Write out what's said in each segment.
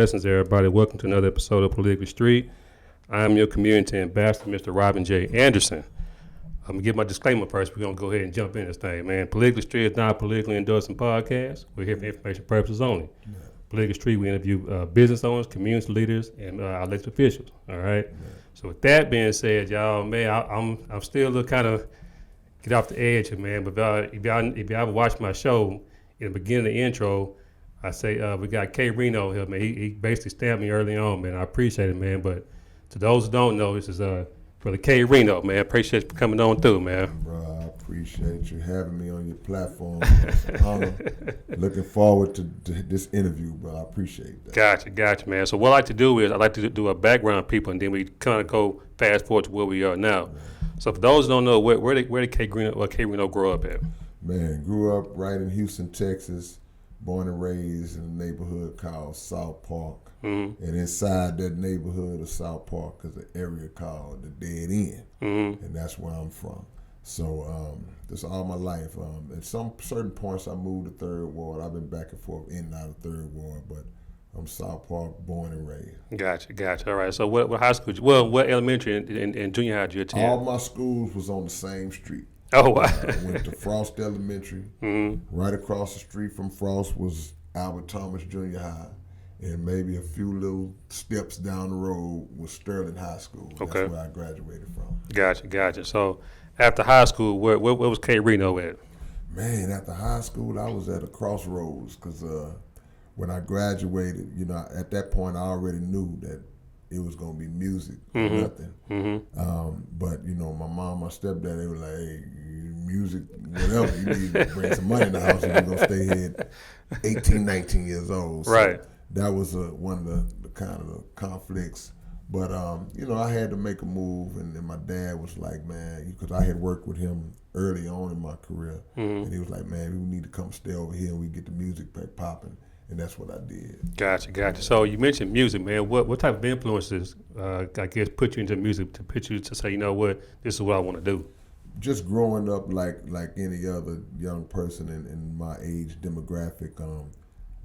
Blessings, everybody. Welcome to another episode of Politically Street. I am your community ambassador, Mr. Robin J. Anderson. I'm going to give my disclaimer first. We're going to go ahead and jump in this thing, man. Politically Street is not a politically endorsing podcast. We're here for information purposes only. Yeah. Politically Street, we interview business owners, community leaders, and elected officials, all right? Yeah. So with that being said, y'all, man, I'm still a little kind of get off the edge here, man. But if y'all ever watch my show, in the beginning of the intro, I say we got Rino here, man. He basically stabbed me early on, man. I appreciate it, man. But to those who don't know, this is Brother Rino, man. Appreciate you for coming on through, man. Bro, I appreciate you having me on your platform. It's an honor. Looking forward to this interview, bro. I appreciate that. Gotcha, man. So what I like to do is I like to do a background of people, and then we kind of go fast forward to where we are now. Man. So for those who don't know, where did Rino grow up at? Man, grew up right in Houston, Texas. Born and raised in a neighborhood called South Park. Mm-hmm. And inside that neighborhood of South Park is an area called the Dead End. Mm-hmm. And that's where I'm from. So that's all my life. At some certain points I moved to Third Ward. I've been back and forth in and out of Third Ward, but I'm South Park born and raised. Gotcha. All right. So what high school, what elementary and junior high did you attend? All my schools was on the same street. Oh, wow. I went to Frost Elementary. Mm-hmm. Right across the street from Frost was Albert Thomas Junior High. And maybe a few little steps down the road was Sterling High School. Okay. That's where I graduated from. Gotcha. So after high school, where was Rino at? Man, after high school, I was at a crossroads because when I graduated, at that point I already knew that it was going to be music or nothing. Mm-hmm. But, my mom, my stepdad, they were like, hey, music, whatever. You need to bring some money in the house if you're going to stay here at 18, 19 years old. So right. That was one of the kind of the conflicts. But, I had to make a move. And then my dad was like, man, because I had worked with him early on in my career. Mm-hmm. And he was like, man, we need to come stay over here and we get the music back popping. And that's what I did. Gotcha. So you mentioned music, man. What type of influences, I guess, put you into music to put you to say, you know what, this is what I want to do? Just growing up like any other young person in my age demographic,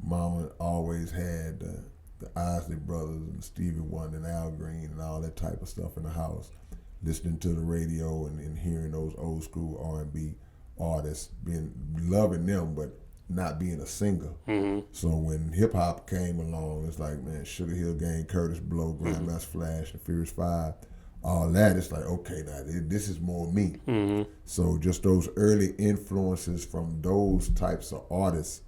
Mama always had the Isley Brothers and Stevie Wonder and Al Green and all that type of stuff in the house, listening to the radio and hearing those old school R&B artists, loving them, but not being a singer. Mm-hmm. So when hip hop came along, it's like, man, Sugar Hill Gang, Curtis Blow, Grandmaster Flash, and Furious 5, all that, it's like, okay, now this is more me. Mm-hmm. So just those early influences from those types of artists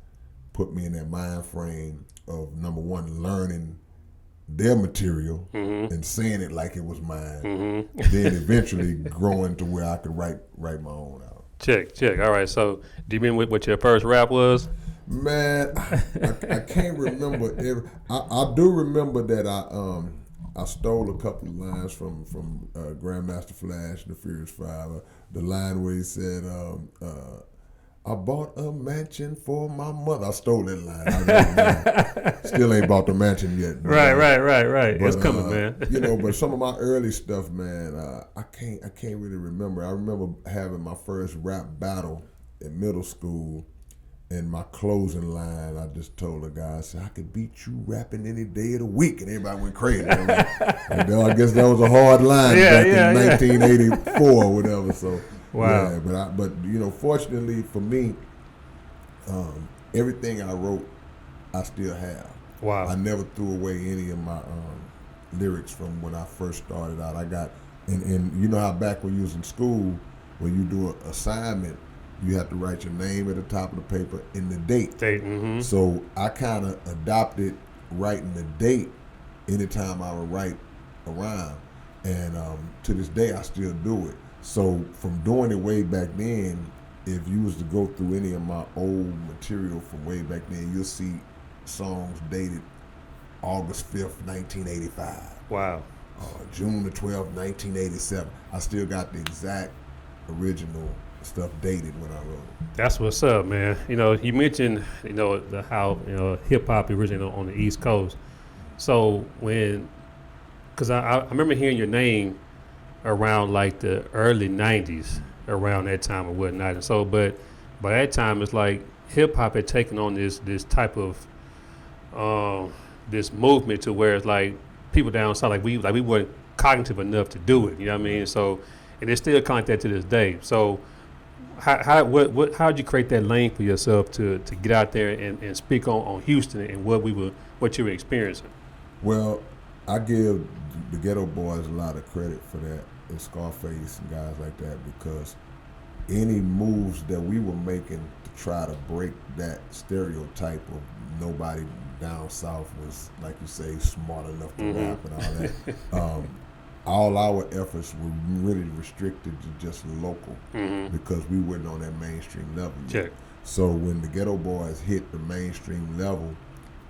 put me in that mind frame of, number one, learning their material and saying it like it was mine. Mm-hmm. Then eventually growing to where I could write my own out. Check. All right. So, do you remember what your first rap was? Man, I can't remember. I do remember that I stole a couple of lines from Grandmaster Flash and the Furious 5. The line where he said, I bought a mansion for my mother. I stole that line. Still ain't bought the mansion yet. Right. But, it's coming, man. But some of my early stuff, man, I can't really remember. I remember having my first rap battle in middle school, and my closing line, I just told a guy, I said, I could beat you rapping any day of the week, and everybody went crazy. And I guess that was a hard line back in 1984 or whatever. So. Wow. Yeah, but fortunately for me, everything I wrote, I still have. Wow. I never threw away any of my lyrics from when I first started out. I got, and you know how back when you was in school, when you do an assignment, you have to write your name at the top of the paper and the date. Mm-hmm. So I kind of adopted writing the date anytime I would write a rhyme. And to this day, I still do it. So from doing it way back then, if you was to go through any of my old material from way back then, you'll see songs dated August 5th, 1985. Wow. June the 12th, 1987. I still got the exact original stuff dated when I wrote it. That's what's up, man. You mentioned, how hip hop originated on the East Coast. So because I remember hearing your name around like the early 90s, around that time or whatnot. And so, but by that time, it's like hip hop had taken on this type of this movement to where it's like people down south, like we weren't cognitive enough to do it. You know what I mean? So, and it's still kind of like that to this day. So, how'd you create that lane for yourself to get out there and speak on Houston and what you were experiencing? Well, I give the Ghetto Boys a lot of credit for that, and Scarface and guys like that, because any moves that we were making to try to break that stereotype of nobody down south was, like you say, smart enough to rap and all that. All our efforts were really restricted to just local because we weren't on that mainstream level yet. Check. So when the Ghetto Boys hit the mainstream level,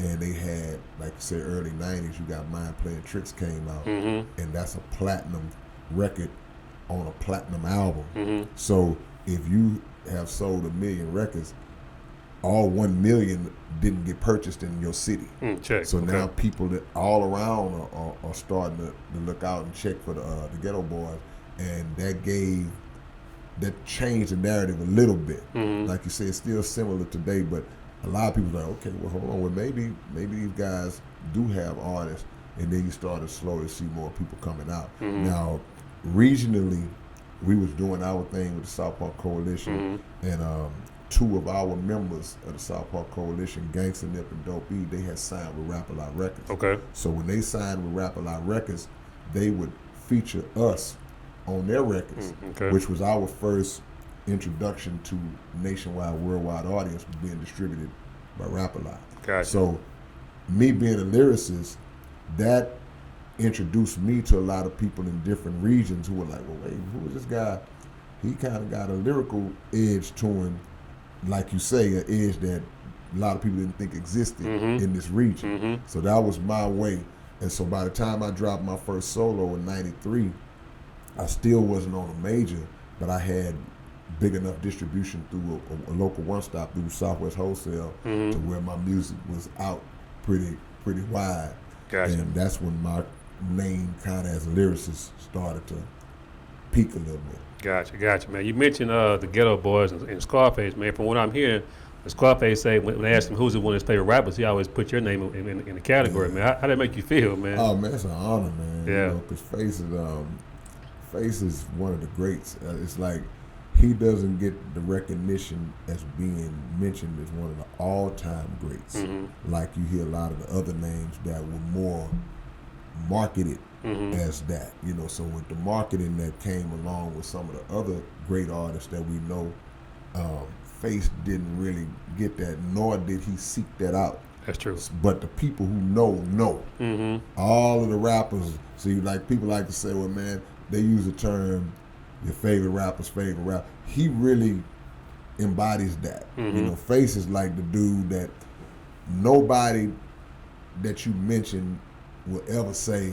and they had, like you said, early 90s, you got Mind Playing Tricks came out, and that's a platinum record on a platinum album. So if you have sold 1 million records, all 1 million didn't get purchased in your city. Check. So Okay. now people that all around are starting to look out and check for the Ghetto Boys, and that changed the narrative a little bit. Like you said, it's still similar today, but a lot of people are like, okay, well, hold on, well, maybe these guys do have artists, and then you start to slowly see more people coming out. Now, regionally, we was doing our thing with the South Park Coalition, and two of our members of the South Park Coalition, Gangsta Nip and Dope E, they had signed with Rap-A-Lot Records. Okay. So when they signed with Rap-A-Lot Records, they would feature us on their records, Okay. which was our first introduction to nationwide, worldwide audience being distributed by Rap-A-Lot. Gotcha. So me being a lyricist, that introduced me to a lot of people in different regions who were like, well, wait, who is this guy? He kind of got a lyrical edge to him, like you say, an edge that a lot of people didn't think existed in this region. So that was my way. And so by the time I dropped my first solo in '93, I still wasn't on a major, but I had big enough distribution through a local one-stop through Southwest Wholesale to where my music was out pretty wide. Gotcha. And that's when my name kind of as a lyricist started to peak a little bit. Gotcha, man. You mentioned the Ghetto Boys and Scarface, man. From what I'm hearing, the Scarface say when they asked him who's one of his favorite rappers, he always put your name in the category, man. How did that make you feel, man? Oh man, it's an honor, man. Yeah. Because Face is one of the greats. It's like he doesn't get the recognition as being mentioned as one of the all-time greats. Like you hear a lot of the other names that were more marketed as that, so with the marketing that came along with some of the other great artists that we know, Face didn't really get that, nor did he seek that out. That's true. But the people who know. All of the rappers, see, like people like to say, well, man, they use the term your favorite rapper's favorite rapper. He really embodies that. Face is like the dude that nobody that you mention will ever say,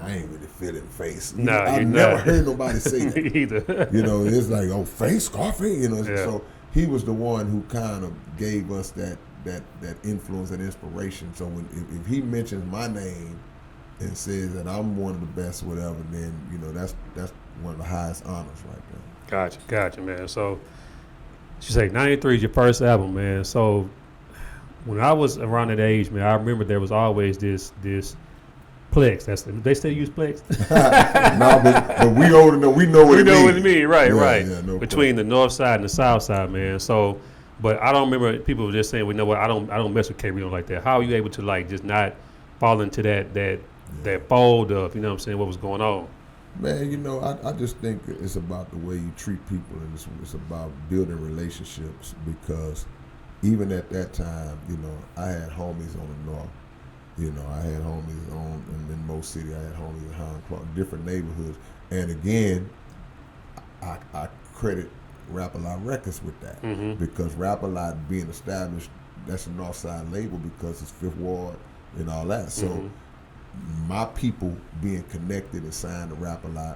I ain't really feeling Face. No, I've never heard nobody say that. Either. It's like, oh, Face, Scarface. Yeah. So he was the one who kind of gave us that influence and inspiration. So if he mentions my name and says that I'm one of the best, whatever, then that's one of the highest honors right there. Gotcha, man. So you say '93 is your first album, man. So when I was around that age, man, I remember there was always this plex. They still use plex. No, but we old enough. We know what it means. We know what it means, right? Yeah, no Between the north side and the south side, man. So, but I don't remember people just saying, "We know what? I don't mess with K-Rino like that." How are you able to like just not fall into that fold of what I'm saying, what was going on? Man, I just think it's about the way you treat people, and it's about building relationships, because even at that time, I had homies on the north. I had homies in Mo City. I had homies in Highland Clark, different neighborhoods. And again, I credit Rap-A-Lot Records with that, because Rap-A-Lot being established, that's a north side label because it's Fifth Ward and all that. So my people being connected and signed to Rap-A-Lot,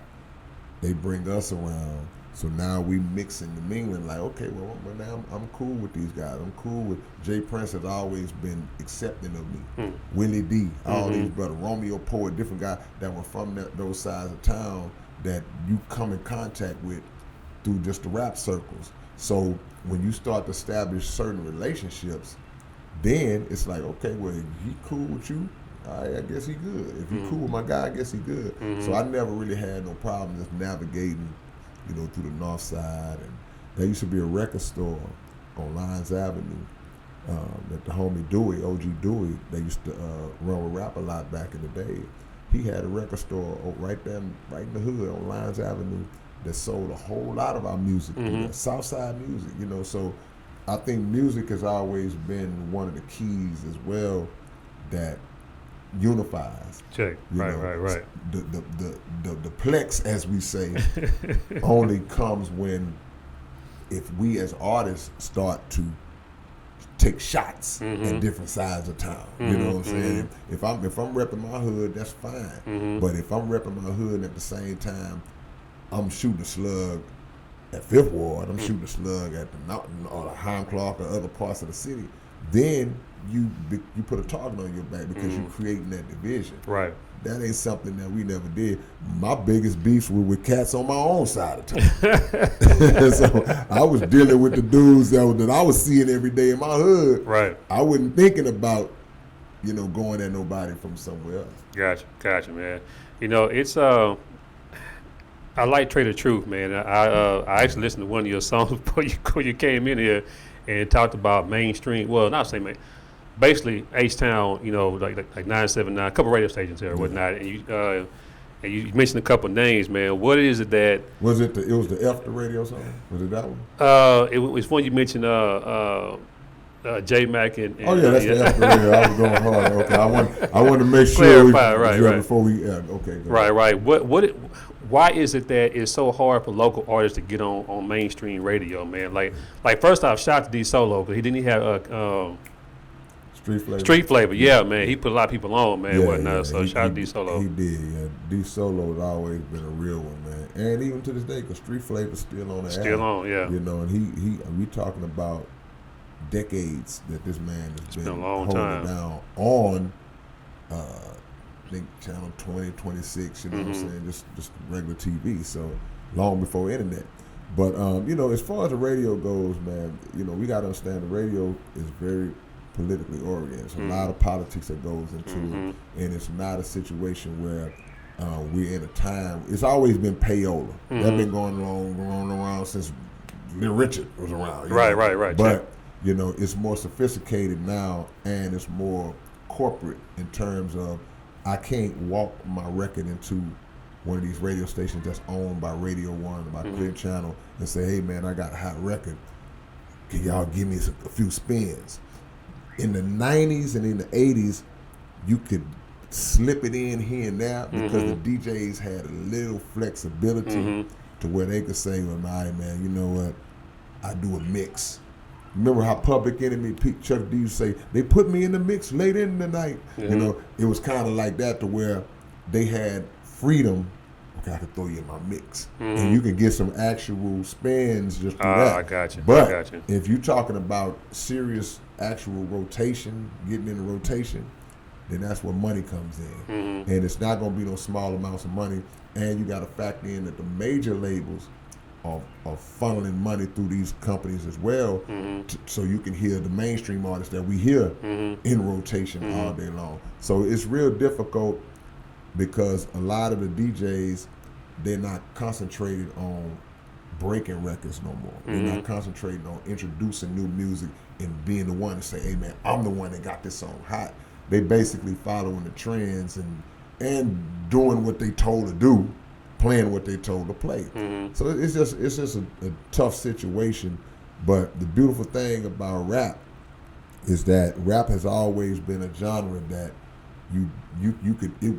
they bring us around. So now we mixing the mingling, like, okay, well now I'm cool with these guys. I'm cool with Jay Prince has always been accepting of me. Willie D, all these brothers, Romeo Poet, different guys that were from those sides of town that you come in contact with through just the rap circles. So when you start to establish certain relationships, Then it's like, okay, well, he cool with you, all right, I guess he good. If he cool with my guy, I guess he good. So I never really had no problem just navigating, through the north side. And there used to be a record store on Lyons Avenue that the homie Dewey, OG Dewey, they used to run with rap a lot back in the day. He had a record store right there, right in the hood on Lyons Avenue that sold a whole lot of our music, Southside music, So I think music has always been one of the keys as well that unifies. Check. Right. The plex, as we say, only comes when if we as artists start to take shots at different sides of town. You know what I'm saying? If I'm repping my hood, that's fine. But if I'm repping my hood and at the same time I'm shooting a slug at Fifth Ward, I'm shooting a slug at the Mountain or the Hind Clark or other parts of the city, then you put a target on your back because you're creating that division. Right. That ain't something that we never did. My biggest beefs were with cats on my own side of town. So I was dealing with the dudes that I was seeing every day in my hood. Right. I wasn't thinking about, going at nobody from somewhere else. Gotcha, man. It's I like Trader Truth, man. I actually listened to one of your songs before you came in here and talked about mainstream. Well, not saying main. Basically, H-Town, like 979, a couple radio stations here or whatnot, and you mentioned a couple names, man. What is it that was it? It was the F the radio song. Was it that one? It was one you mentioned. J Mac and oh yeah, that's the F the radio. I was going hard. Okay, I want to make sure clarify, right. Before we okay. Right. Why is it that it's so hard for local artists to get on mainstream radio, man? Like first off, shout out to D Solo because he didn't have Street Flavor, yeah, man. He put a lot of people on, man, whatnot. So shout out to D Solo. He did, yeah. D Solo has always been a real one, man. And even to this day, because Street Flavor's still on the air. Still on, yeah. And we talking about decades that this man has been holding time down on, I think, channel 20, 26, what I'm saying, just regular TV. So long before internet. But, as far as the radio goes, man, we got to understand the radio is very politically oriented. There's a lot of politics that goes into it, and it's not a situation where we're in a time. It's always been payola. That's been going around since Little Richard was around. Right. But it's more sophisticated now, and it's more corporate in terms of I can't walk my record into one of these radio stations that's owned by Radio One or by Clear Channel and say, "Hey man, I got a hot record. Can y'all give me a few spins?" In the 90s and in the 80s, you could slip it in here and there because the DJs had a little flexibility to where they could say, well, all right, man, you know what? I do a mix. Remember how Public Enemy, Chuck D used to say, they put me in the mix late in the night. It was kind of like that to where they had freedom. Okay, I could throw you in my mix. And you could get some actual spins just through that. I got you. But if you're talking about serious actual rotation, getting in the rotation, then that's where money comes in. And it's not going to be no small amounts of money. And you got to factor in that the major labels are funneling money through these companies as well, so you can hear the mainstream artists that we hear in rotation all day long. So it's real difficult because a lot of the DJs, they're not concentrated on breaking records no more. They're not concentrating on introducing new music and being the one to say, hey man, I'm the one that got this song hot. They basically following the trends and doing what they told to do, playing what they told to play. So it's just a tough situation. But the beautiful thing about rap is that rap has always been a genre that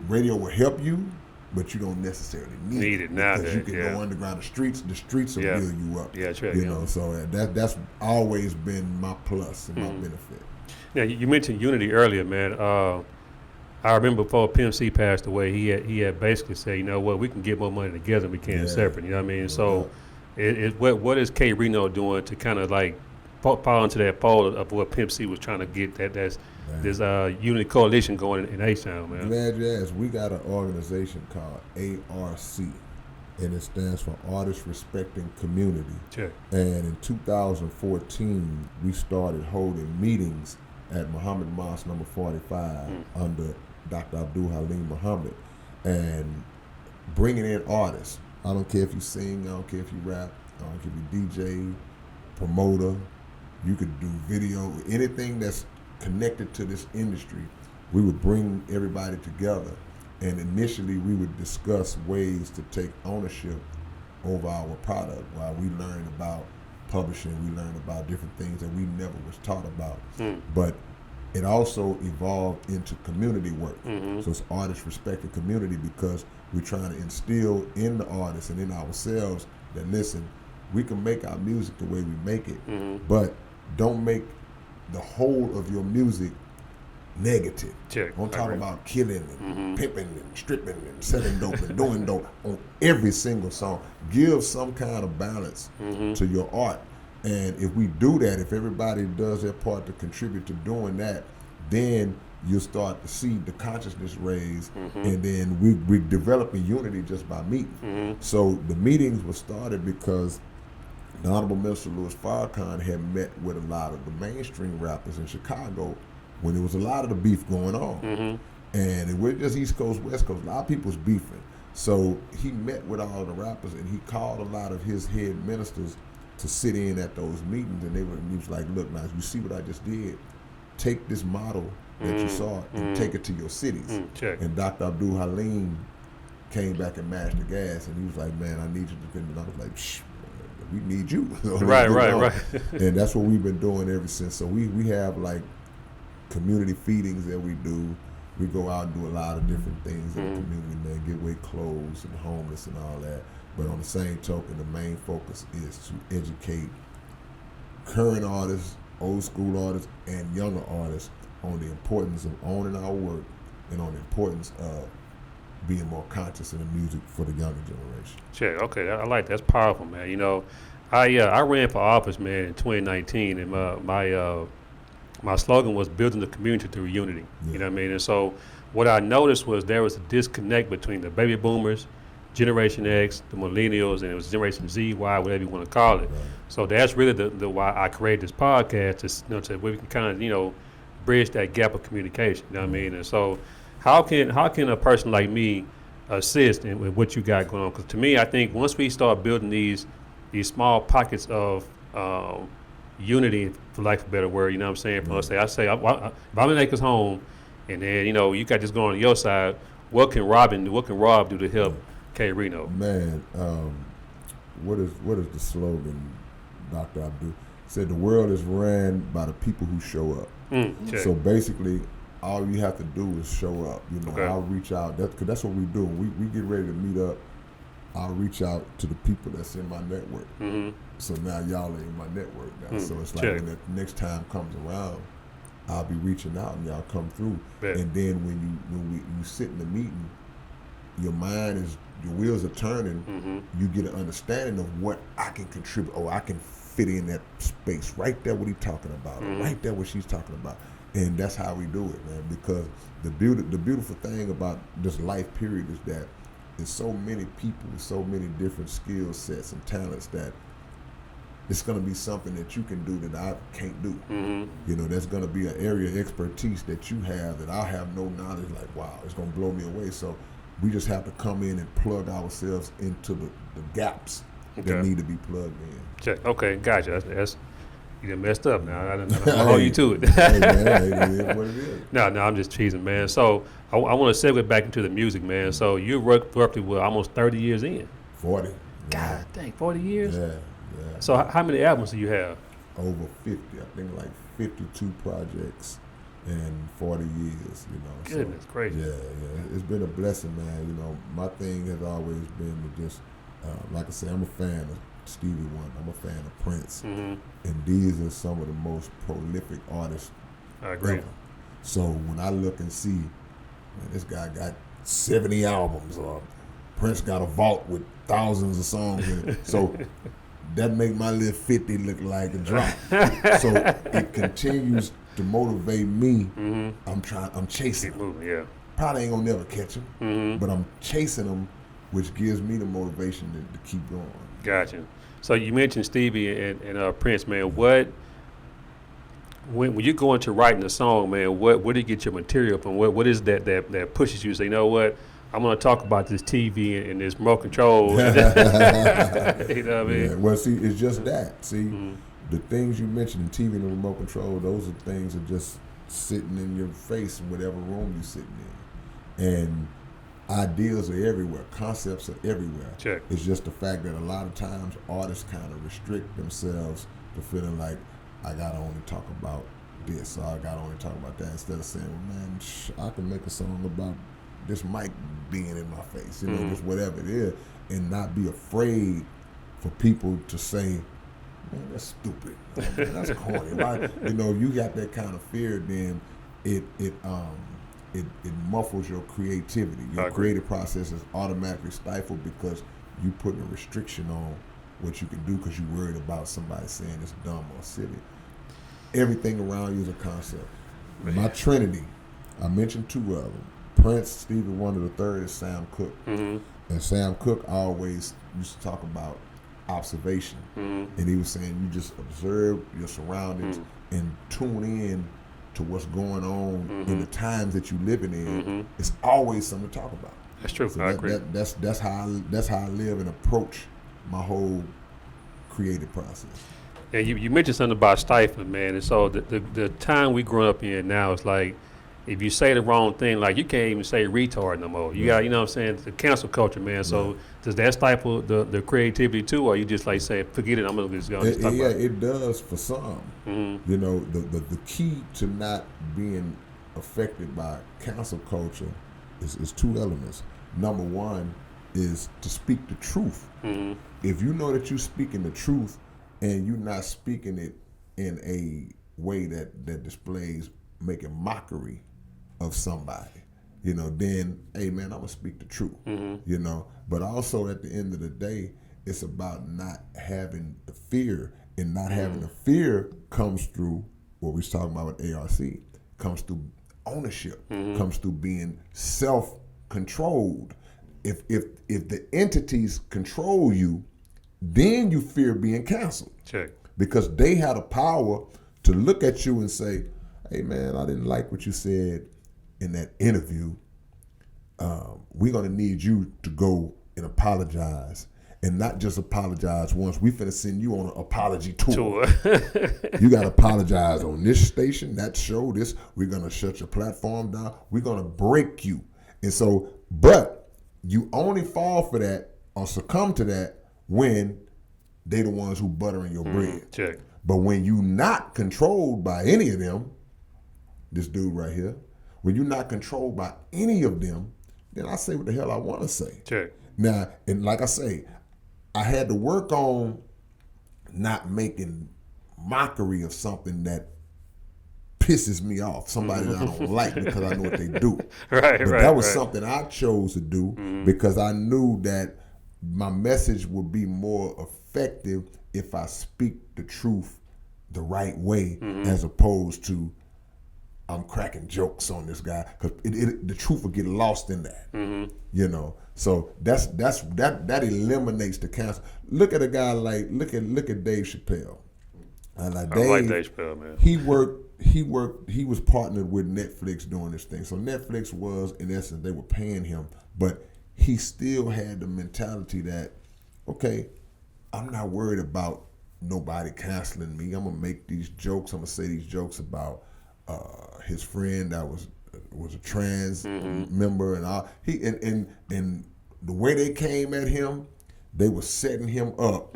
radio will help you, but you don't necessarily need it nowadays. Because you can go underground. The streets will build you up. Yeah, true. So that's always been my plus and my benefit. Now you mentioned unity earlier, man. I remember before Pimp C passed away, he had basically said, you know what, we can get more money together than we can separate. You know what I mean? So, what is K Rino doing to kind of like fall into that fold of what Pimp C was trying to get? That's this unity coalition going in H-Town, man. Glad you asked. We got an organization called ARC, and it stands for Artists Respecting Community. Sure. And in 2014, we started holding meetings at Muhammad Mosque number 45 under Dr. Abdul Halim Muhammad, and bringing in artists. I don't care if you sing, I don't care if you rap, I don't care if you DJ, promoter, you could do video, anything that's connected to this industry. We would bring everybody together, and initially we would discuss ways to take ownership over our product while we learned about publishing, we learned about different things that we never was taught about. But it also evolved into community work. So it's artist respecting community, because we're trying to instill in the artists and in ourselves that, listen, we can make our music the way we make it, but don't make the whole of your music negative. Don't talk about killing and pimping and stripping and selling dope and doing dope on every single song. Give some kind of balance to your art. And if we do that, if everybody does their part to contribute to doing that, then you'll start to see the consciousness raise, and then we developing unity just by meeting. So the meetings were started because the Honorable Minister Louis Farrakhan had met with a lot of the mainstream rappers in Chicago when there was a lot of the beef going on. And it wasn't just East Coast, West Coast, a lot of people's beefing. So he met with all the rappers, and he called a lot of his head ministers to sit in at those meetings, and he was like, look, now you see what I just did? Take this model that you saw and take it to your cities. And Dr. Abdul Halim came back and mashed the gas, and he was like, man, I need you to finish. And I was like, shh, we need you. Right. And that's what we've been doing ever since. So we have like community feedings that we do. We go out and do a lot of different things in the community, man, give away clothes and homeless and all that. But on the same token, the main focus is to educate current artists, old school artists, and younger artists on the importance of owning our work and on the importance of being more conscious in the music for the younger generation. Okay, I like that. That's powerful, man. You know, I ran for office, man, in 2019, and my slogan was building the community through unity. You know what I mean? And so what I noticed was there was a disconnect between the baby boomers, Generation X, the millennials, and it was Generation Z, Y, whatever you want to call it. So that's really the why I created this podcast, to where we can kind of, bridge that gap of communication. You know what I mean? And so how can a person like me assist in what you got going on? Because to me, I think once we start building these small pockets of unity, for lack of a better word, you know what I'm saying? For us, if I'm in Acres Home, and then you got this going on your side, what can Rob do to help K. Rino? Man, what is the slogan, Dr. Abdul? Said the world is ran by the people who show up. So basically, all you have to do is show up. I'll reach out. Because that's what we do. We get ready to meet up. I'll reach out to the people that's in my network. So now y'all are in my network now. So it's like when the next time comes around, I'll be reaching out and y'all come through. And then when you sit in the meeting, your wheels are turning. You get an understanding of what I can contribute. Oh, I can fit in that space right there. What he's talking about, or right there what she's talking about, and that's how we do it, man. Because the beautiful thing about this life period is that there's so many people with so many different skill sets and talents that it's going to be something that you can do that I can't do. There's going to be an area of expertise that you have that I have no knowledge. Like, wow, it's going to blow me away. So we just have to come in and plug ourselves into the gaps that need to be plugged in. Okay, gotcha. That's you done messed up now. I'm gonna hold you to it. Hey, man, it is what it is. No, I'm just teasing, man. So I want to segue back into the music, man. So you worked roughly almost 30 years in. 40. God dang, 40 years? Yeah. So how many albums do you have? Over 50. I think like 52 projects in 40 years, Goodness, crazy. Yeah. It's been a blessing, man. My thing has always been to just, like I say, I'm a fan of Stevie Wonder. I'm a fan of Prince. And these are some of the most prolific artists ever. So when I look and see, man, this guy got 70 albums, or Prince got a vault with thousands of songs in it. So that make my little 50 look like a drop. So it continues to motivate me. I'm chasing them. Probably ain't gonna never catch them, but I'm chasing them, which gives me the motivation to keep going. Gotcha. So you mentioned Stevie and Prince, man. What when you go into writing a song, man, where do you get your material from? What is that pushes you to say, you know what, I'm gonna talk about this TV and this remote control. You know what I mean? Yeah, well, see, it's just that. See, Mm-hmm. the things you mentioned, the TV and the remote control, those are things that just sitting in your face in whatever room you're sitting in. And ideas are everywhere. Concepts are everywhere. Check. It's just the fact that a lot of times artists kind of restrict themselves to feeling like, I got to only talk about this or I got to only talk about that, instead of saying, well, man, I can make a song about this mic being in my face, you know, just whatever it is, and not be afraid for people to say, man, that's stupid. Oh, man, that's corny. Right? You know, if you got that kind of fear, then it muffles your creativity. Your creative process is automatically stifled because you putting a restriction on what you can do because you're worried about somebody saying it's dumb or silly. Everything around you is a concept. My Trinity, I mentioned two of them. Prince, Stevie Wonder, the third is Sam Cooke. And Sam Cooke always used to talk about observation. And he was saying you just observe your surroundings and tune in to what's going on in the times that you're living in. It's always something to talk about. That's true. So I agree. That's how I live and approach my whole creative process. And you mentioned something about stifling, man. And so the time we growing up in now is like, if you say the wrong thing, like you can't even say retard no more. You got, you know what I'm saying, the cancel culture, man. So does that stifle the creativity too, or you just like say, forget it, I'm gonna just go and talk about it? It does for some. You know, the key to not being affected by cancel culture is two elements. Number one is to speak the truth. If you know that you're speaking the truth and you're not speaking it in a way that displays making mockery of somebody, you know, then, hey man, I'm gonna speak the truth, you know. But also at the end of the day, it's about not having the fear, and not having the fear comes through what we was talking about with ARC, comes through ownership, comes through being self-controlled. If the entities control you, then you fear being canceled. Check. Because they have the power to look at you and say, hey man, I didn't like what you said in that interview. We're gonna need you to go and apologize, and not just apologize once. We finna send you on an apology tour. You gotta apologize on this station, that show, this. We're gonna shut your platform down. We're gonna break you. And so, but you only fall for that or succumb to that when they the ones who buttering your bread. Check. But when you not controlled by any of them, this dude right here, when you're not controlled by any of them, then I say what the hell I want to say. Check. Now, and like I say, I had to work on not making mockery of something that pisses me off, somebody that I don't like because I know what they do. But that was something I chose to do because I knew that my message would be more effective if I speak the truth the right way, as opposed to I'm cracking jokes on this guy, because the truth will get lost in that. You know, so that eliminates the cancel. Look at a guy like look at Dave Chappelle. And I like Dave Chappelle, man. He was partnered with Netflix doing this thing. So Netflix was, in essence, they were paying him, but he still had the mentality that, okay, I'm not worried about nobody canceling me. I'm gonna make these jokes. I'm gonna say these jokes about his friend that was a trans member, and all. And the way they came at him, they were setting him up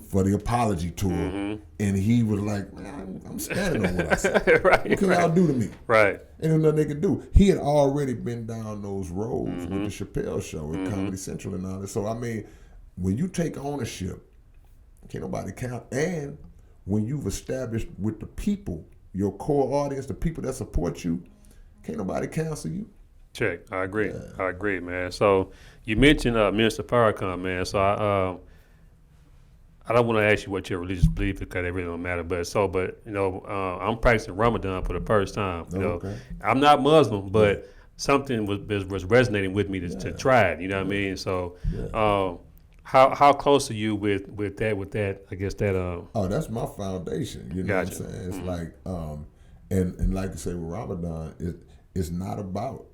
for the apology tour, and he was like, "Man, I'm standing on what I said. What can y'all do to me? Right. Ain't nothing they could do." He had already been down those roads with the Chappelle Show at Comedy Central and all that. So I mean, when you take ownership, can't nobody count. And when you've established with the people, your core audience, the people that support you, can't nobody cancel you. Check. I agree. Yeah. I agree, man. So you mentioned Minister Farrakhan, man. So I don't want to ask you what your religious belief is because it really don't matter. But you know, I'm practicing Ramadan for the first time. You know, I'm not Muslim, but something was resonating with me to try it. You know what I mean? So. How close are you with that? I guess that. Oh, that's my foundation. You know what I'm saying? It's like And like I say with Ramadan, it's not about,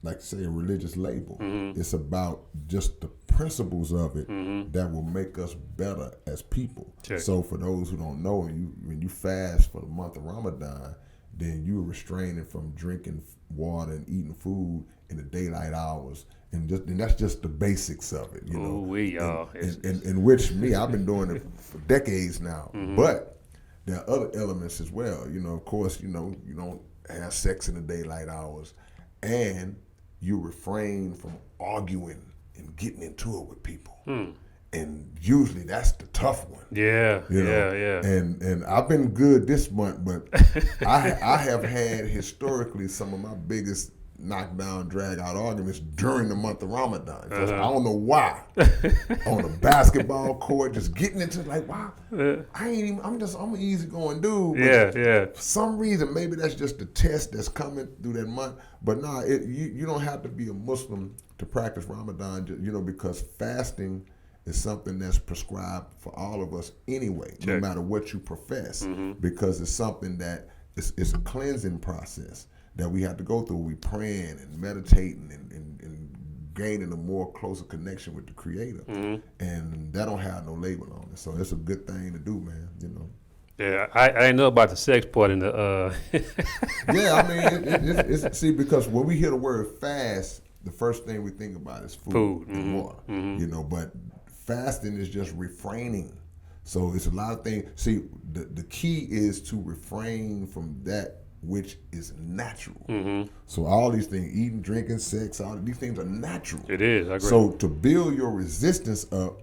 like say, a religious label. It's about just the principles of it that will make us better as people. Check. So for those who don't know, when you fast for the month of Ramadan, then you're restraining from drinking water and eating food in the daylight hours. And that's just the basics of it, you know. Y'all. And which I've been doing it for decades now. But there are other elements as well. You know, of course, you don't have sex in the daylight hours, and you refrain from arguing and getting into it with people. And usually that's the tough one. Yeah. And I've been good this month, but I have had historically some of my biggest knockdown, drag out arguments during the month of Ramadan. I don't know why. On a basketball court, just getting into it, like, wow, I'm an easygoing dude. But for some reason, maybe that's just the test that's coming through that month. But nah, you don't have to be a Muslim to practice Ramadan, because fasting is something that's prescribed for all of us anyway, no matter what you profess, because it's something that it's a cleansing process that we have to go through. We praying and meditating and gaining a more closer connection with the Creator, and that don't have no label on it. So it's a good thing to do, man. Yeah, I didn't know about the sex part in the. Yeah, I mean, it's see, because when we hear the word fast, the first thing we think about is food and water, but fasting is just refraining. So it's a lot of things. See, the key is to refrain from that which is natural. So all these things, eating, drinking, sex, all these things are natural. It is, I agree. So to build your resistance up,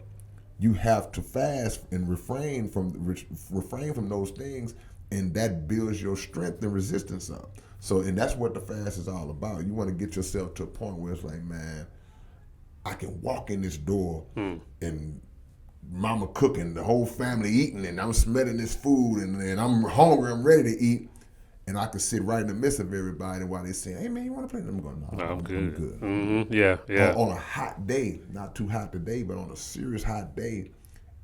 you have to fast and refrain from those things, and that builds your strength and resistance up. So, and that's what the fast is all about. You want to get yourself to a point where it's like, man, I can walk in this door and mama cooking, the whole family eating, and I'm smelling this food, and I'm hungry, I'm ready to eat, and I can sit right in the midst of everybody while they saying, hey man, you want to play? I'm going, no, I'm good. I'm good. Yeah. On a hot day, not too hot today, but on a serious hot day,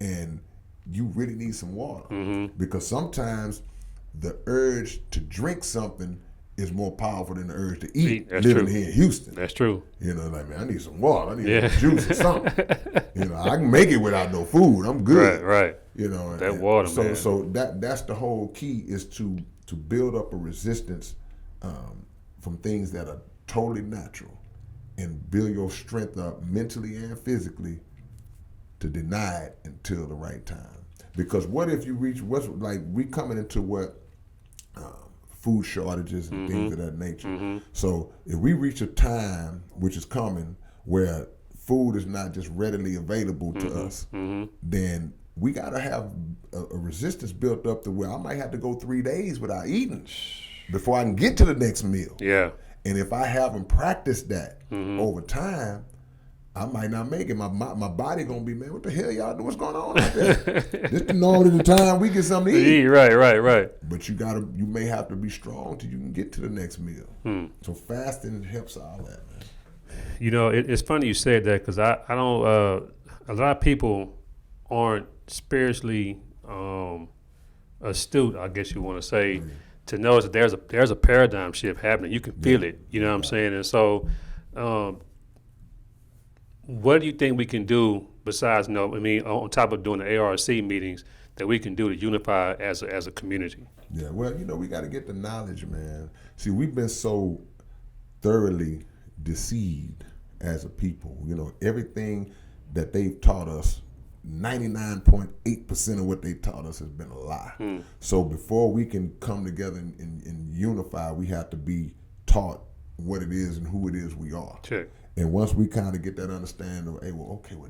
and you really need some water. Because sometimes the urge to drink something is more powerful than the urge to eat. That's living true. here in Houston. That's true. Like, man, I need some water. I need some juice or something. I can make it without no food. I'm good. Right. That water, man. So that's the whole key, is to build up a resistance from things that are totally natural, and build your strength up mentally and physically to deny it until the right time. Because what if you reach we coming into food shortages and things of that nature. So if we reach a time, which is coming, where food is not just readily available to us, then we got to have a resistance built up to where I might have to go 3 days without eating before I can get to the next meal. Yeah. And if I haven't practiced that over time, I might not make it. My body gonna be, man, what the hell y'all do? What's going on out there? This the normally the time we get something to eat. Right. But you may have to be strong till you can get to the next meal. So fasting helps all that, man. It's funny you said that, because I don't. A lot of people aren't spiritually astute, I guess you want to say, to know that there's a paradigm shift happening. You can feel it. You know what I'm saying? And so. What do you think we can do besides, on top of doing the ARC meetings, that we can do to unify as a community? Yeah, well, we got to get the knowledge, man. See, we've been so thoroughly deceived as a people. Everything that they've taught us, 99.8% of what they taught us has been a lie. So before we can come together and unify, we have to be taught what it is and who it is we are. Check. And once we kind of get that understanding of, hey,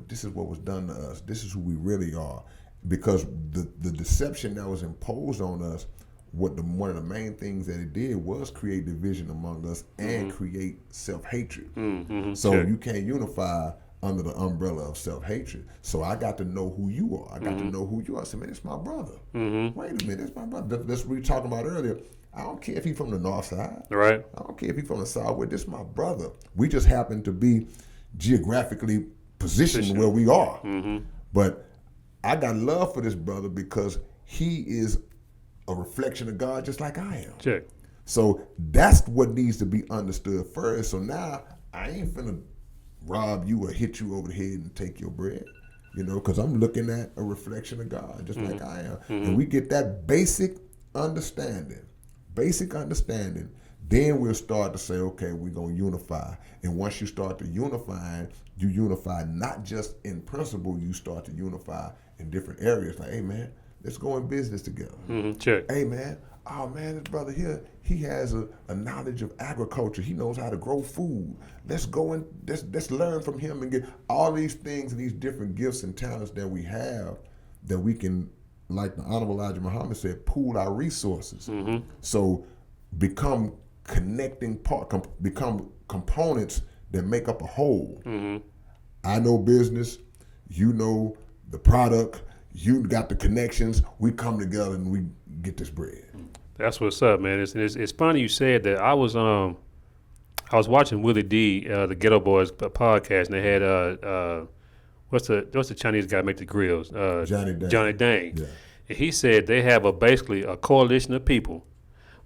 this is what was done to us. This is who we really are. Because the deception that was imposed on us, one of the main things that it did was create division among us and create self-hatred. So you can't unify under the umbrella of self-hatred. So I got to know who you are. I got to know who you are. I said, man, it's my brother. Wait a minute, that's my brother. That's what we were talking about earlier. I don't care if he's from the north side. Right. I don't care if he's from the south. This is my brother. We just happen to be geographically positioned where we are. But I got love for this brother because he is a reflection of God just like I am. Check. So that's what needs to be understood first. So now I ain't finna rob you or hit you over the head and take your bread, because I'm looking at a reflection of God just like I am. And we get that basic understanding, then we'll start to say, okay, we're going to unify. And once you start to unify, you unify not just in principle, you start to unify in different areas. Like, hey, man, let's go in business together. Check. Hey, man, oh, man, this brother here, he has a knowledge of agriculture. He knows how to grow food. Let's go and let's learn from him and get all these things and these different gifts and talents that we have that we can, like the Honorable Elijah Muhammad said, pool our resources. So become become components that make up a whole. I know business, you know the product, you got the connections, we come together and we get this bread. That's what's up, man. It's funny you said that. I was watching Willie D, the Ghetto Boys podcast, and they had what's the Chinese guy make the grills? Johnny Dang. Yeah. And he said they have basically a coalition of people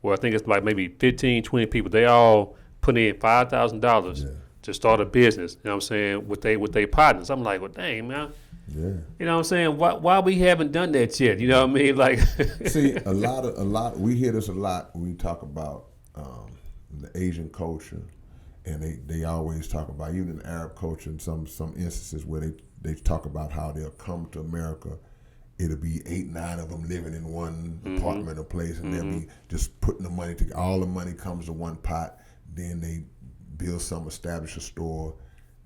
where I think it's like maybe 15, 20 people. They all put in $5,000 to start a business. You know what I'm saying? With they partners. I'm like, well, dang, man. Yeah. You know what I'm saying? Why we haven't done that yet? You know what I mean? Like, see, a lot. We hear this a lot when we talk about the Asian culture, and they always talk about, even in Arab culture, in some instances where they talk about how they'll come to America. It'll be 8, 9 of them living in one apartment or place, and they'll be just putting the money together. All the money comes to one pot. Then they build establish a store.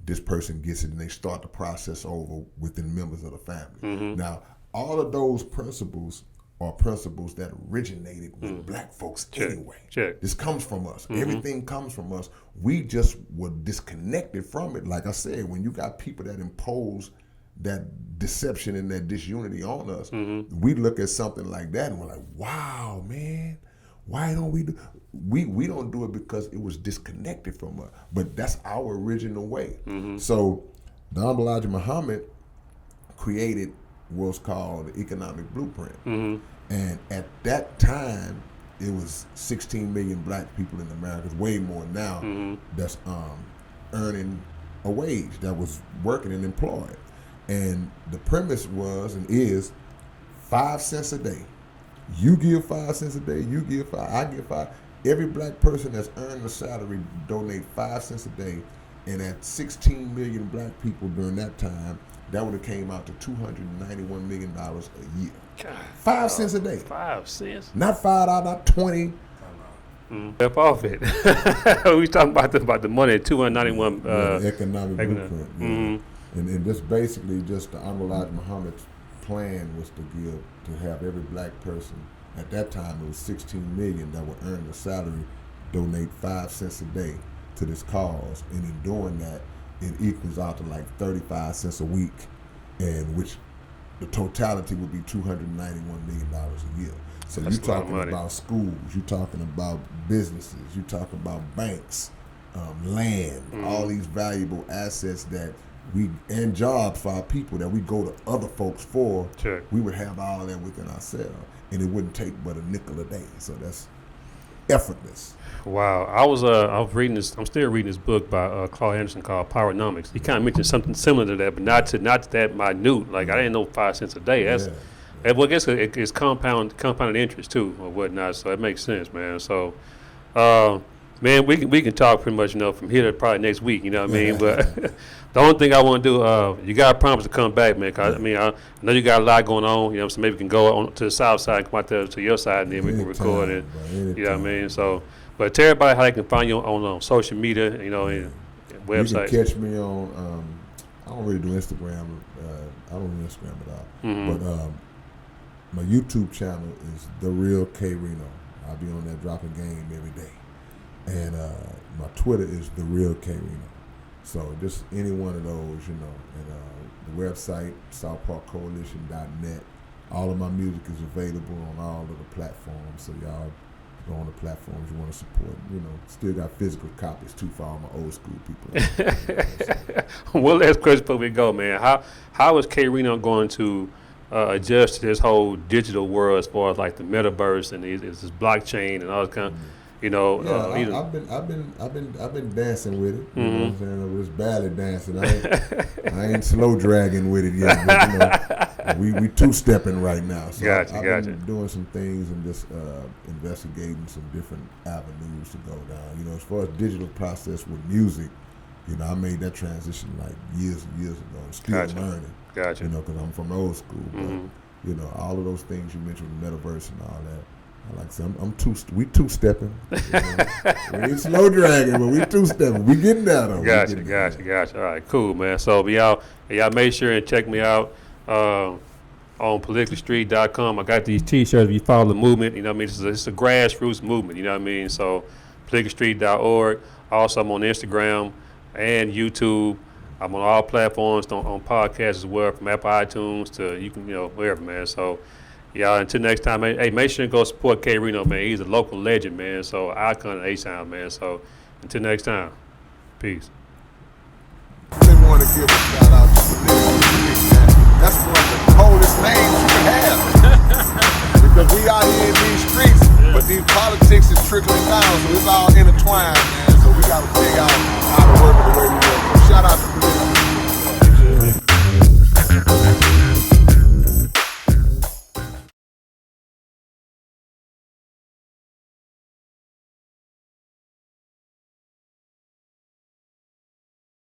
This person gets it, and they start the process over within members of the family. Now, all of those principles are principles that originated with black folks anyway. Check. This comes from us. Everything comes from us. We just were disconnected from it. Like I said, when you got people that impose that deception and that disunity on us, we look at something like that and we're like, wow, man, why don't we do? We don't do it because it was disconnected from us, but that's our original way. So the Honorable Elijah Muhammad created what's called the economic blueprint, and at that time it was 16 million black people in America. It's way more now that's earning a wage, that was working and employed. And the premise was and is 5 cents a day. You give 5 cents a day, you give 5, I give 5. Every black person that's earned a salary donate 5 cents a day. And at 16 million black people during that time, that would have came out to $291 million a year. God, 5 cents a day. 5 cents? Not $5, not 20. Step off it. We talking about the money, 291. The economic blueprint. And just basically just the Honorable Elijah Muhammad's plan was to have every black person, at that time it was 16 million that would earn a salary, donate 5 cents a day to this cause. And in doing that, it equals out to like 35 cents a week, and which the totality would be $291 million a year. So you're talking about schools, you're talking about businesses, you're talking about banks, land, all these valuable assets that and jobs for our people that we go to other folks for. Sure. We would have all of that within ourselves, and it wouldn't take but a nickel a day. So that's effortless. Wow, I was reading this. I'm still reading this book by Claude Anderson called Powernomics. He kind of mentioned something similar to that, but not to that minute. Like I didn't know 5 cents a day. Well, I guess it's compounded interest too or whatnot. So it makes sense, man. So, man, we can talk pretty much, from here to probably next week. You know what I mean? But the only thing I want to do, you got to promise to come back, man. Cause I know you got a lot going on. So maybe we can go on to the south side and come out there to your side, and then we can record it. You know what I mean? So, but tell everybody how they can find you on social media, and websites. You can catch me on. I don't really do Instagram. I don't do Instagram at all. But my YouTube channel is The Real K Rino. I'll be on there dropping game every day. And my Twitter is The Real K Rino. So just any one of those, And the website, SouthParkCoalition.net. All of my music is available on all of the platforms. So y'all go on the platforms you want to support. Still got physical copies too for all my old school people. One last question before we go, man. How is K Rino going to adjust to this whole digital world as far as like the metaverse and this blockchain and all this kind of, you know. I've been dancing with it. You know what I'm saying? I was barely dancing. I ain't slow dragging with it yet. But, you know, we two-stepping right now. So I've been doing some things and just investigating some different avenues to go down. You know, as far as digital process with music, you know, I made that transition like years and years ago. I'm still learning. Gotcha. You know, because I'm from old school. But, you know, all of those things you mentioned, the metaverse and all that. Like I said, we two-stepping. You know? We ain't slow dragging, but we two-stepping. We getting down though. Gotcha. All right, cool, man. So y'all make sure and check me out on politicalstreet.com. I got these T-shirts. If you follow the movement, you know what I mean? It's a grassroots movement, you know what I mean? So politicalstreet.org. Also, I'm on Instagram and YouTube. I'm on all platforms, on podcasts as well, from Apple iTunes to, you can, you know, wherever, man. So, y'all, until next time, hey, make sure and go support K. Rino, man. He's a local legend, man. So, icon of A-Sound, man. So, until next time, peace. I really want to give a shout out to Political Street, man. That's one of the coldest names you can have. Because we out here in these streets, but these politics is trickling down, so it's all intertwined, man. So we got to figure out how to work it the way we work. So shout out to